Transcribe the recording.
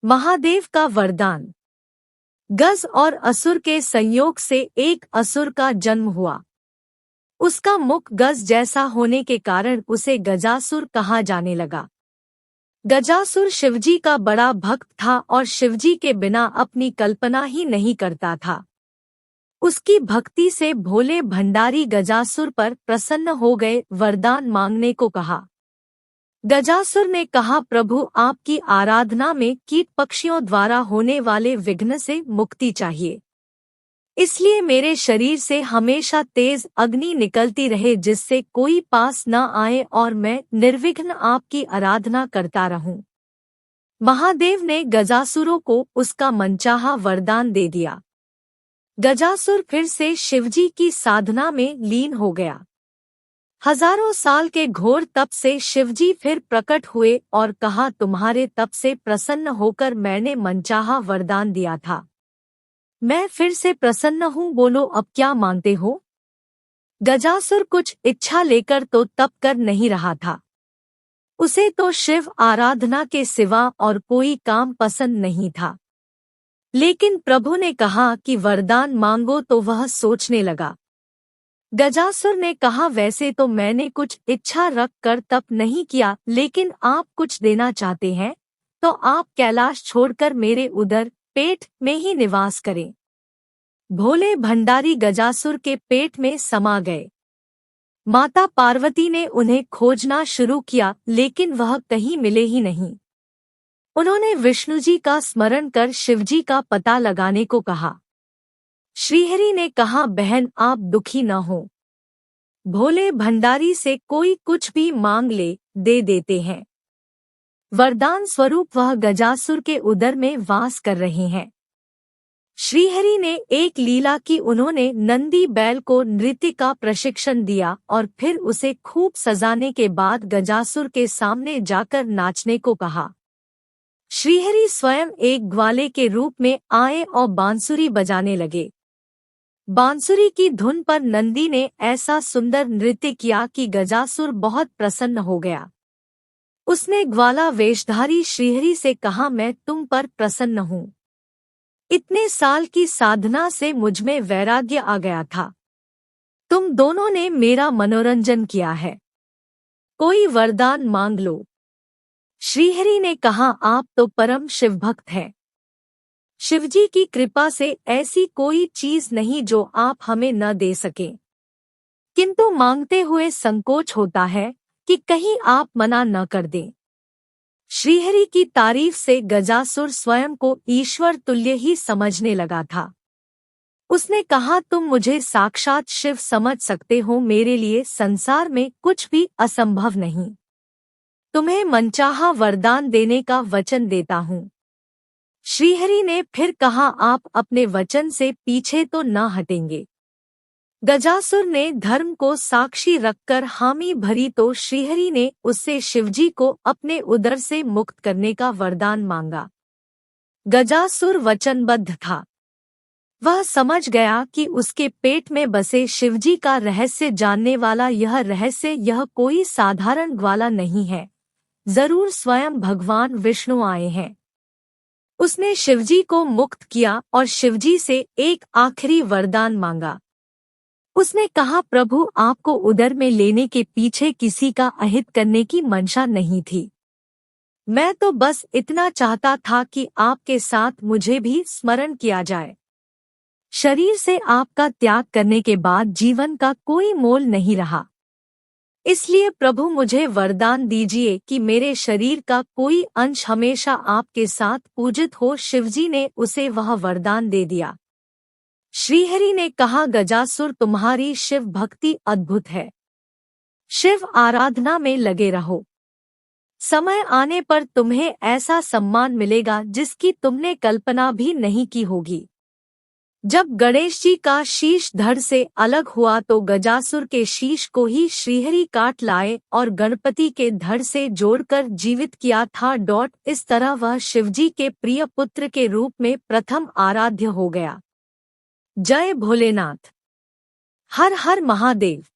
महादेव का वरदान। गज और असुर के संयोग से एक असुर का जन्म हुआ। उसका मुख गज जैसा होने के कारण उसे गजासुर कहा जाने लगा। गजासुर शिवजी का बड़ा भक्त था और शिवजी के बिना अपनी कल्पना ही नहीं करता था। उसकी भक्ति से भोले भंडारी गजासुर पर प्रसन्न हो गए, वरदान मांगने को कहा। गजासुर ने कहा, प्रभु आपकी आराधना में कीट पक्षियों द्वारा होने वाले विघ्न से मुक्ति चाहिए, इसलिए मेरे शरीर से हमेशा तेज अग्नि निकलती रहे जिससे कोई पास न आए और मैं निर्विघ्न आपकी आराधना करता रहूं। महादेव ने गजासुरों को उसका मनचाहा वरदान दे दिया। गजासुर फिर से शिवजी की साधना में लीन हो गया। हजारों साल के घोर तप से शिवजी फिर प्रकट हुए और कहा, तुम्हारे तप से प्रसन्न होकर मैंने मनचाहा वरदान दिया था, मैं फिर से प्रसन्न हूँ, बोलो अब क्या मांगते हो। गजासुर कुछ इच्छा लेकर तो तप कर नहीं रहा था। उसे तो शिव आराधना के सिवा और कोई काम पसंद नहीं था। लेकिन प्रभु ने कहा कि वरदान मांगो तो वह सोचने लगा। गजासुर ने कहा, वैसे तो मैंने कुछ इच्छा रख कर तप नहीं किया, लेकिन आप कुछ देना चाहते हैं तो आप कैलाश छोड़कर मेरे उदर पेट में ही निवास करें। भोले भंडारी गजासुर के पेट में समा गए। माता पार्वती ने उन्हें खोजना शुरू किया, लेकिन वह कहीं मिले ही नहीं। उन्होंने विष्णुजी का स्मरण कर शिवजी का पता लगाने को कहा। श्रीहरि ने कहा, बहन आप दुखी न हो, भोले भंडारी से कोई कुछ भी मांग ले, दे देते हैं। वरदान स्वरूप वह गजासुर के उदर में वास कर रहे हैं। श्रीहरि ने एक लीला की, उन्होंने नंदी बैल को नृत्य का प्रशिक्षण दिया और फिर उसे खूब सजाने के बाद गजासुर के सामने जाकर नाचने को कहा। श्रीहरि स्वयं एक ग्वाले के रूप में आए और बांसुरी बजाने लगे। बांसुरी की धुन पर नंदी ने ऐसा सुंदर नृत्य किया कि गजासुर बहुत प्रसन्न हो गया। उसने ग्वाला वेशधारी श्रीहरि से कहा, मैं तुम पर प्रसन्न हूँ। इतने साल की साधना से मुझमें वैराग्य आ गया था। तुम दोनों ने मेरा मनोरंजन किया है, कोई वरदान मांग लो। श्रीहरि ने कहा, आप तो परम शिवभक्त हैं। शिवजी की कृपा से ऐसी कोई चीज नहीं जो आप हमें न दे सकें, किंतु मांगते हुए संकोच होता है कि कहीं आप मना न कर दें। श्रीहरि की तारीफ से गजासुर स्वयं को ईश्वर तुल्य ही समझने लगा था। उसने कहा, तुम मुझे साक्षात शिव समझ सकते हो, मेरे लिए संसार में कुछ भी असंभव नहीं। तुम्हें मनचाहा वरदान देने का वचन देता हूँ। श्रीहरि ने फिर कहा, आप अपने वचन से पीछे तो न हटेंगे। गजासुर ने धर्म को साक्षी रखकर हामी भरी तो श्रीहरि ने उससे शिवजी को अपने उदर से मुक्त करने का वरदान मांगा। गजासुर वचनबद्ध था। वह समझ गया कि उसके पेट में बसे शिवजी का रहस्य जानने वाला यह कोई साधारण ग्वाला नहीं है, जरूर स्वयं भगवान विष्णु आए हैं। उसने शिवजी को मुक्त किया और शिवजी से एक आखिरी वरदान मांगा। उसने कहा, प्रभु आपको उदर में लेने के पीछे किसी का अहित करने की मंशा नहीं थी। मैं तो बस इतना चाहता था कि आपके साथ मुझे भी स्मरण किया जाए। शरीर से आपका त्याग करने के बाद जीवन का कोई मोल नहीं रहा, इसलिए प्रभु मुझे वरदान दीजिए कि मेरे शरीर का कोई अंश हमेशा आपके साथ पूजित हो। शिवजी ने उसे वह वरदान दे दिया। श्रीहरि ने कहा, गजासुर तुम्हारी शिव भक्ति अद्भुत है, शिव आराधना में लगे रहो। समय आने पर तुम्हें ऐसा सम्मान मिलेगा जिसकी तुमने कल्पना भी नहीं की होगी। जब गणेश जी का शीश धड़ से अलग हुआ तो गजासुर के शीश को ही श्रीहरि काट लाए और गणपति के धड़ से जोड़कर जीवित किया था। इस तरह वह शिवजी के प्रिय पुत्र के रूप में प्रथम आराध्य हो गया। जय भोलेनाथ। हर हर महादेव।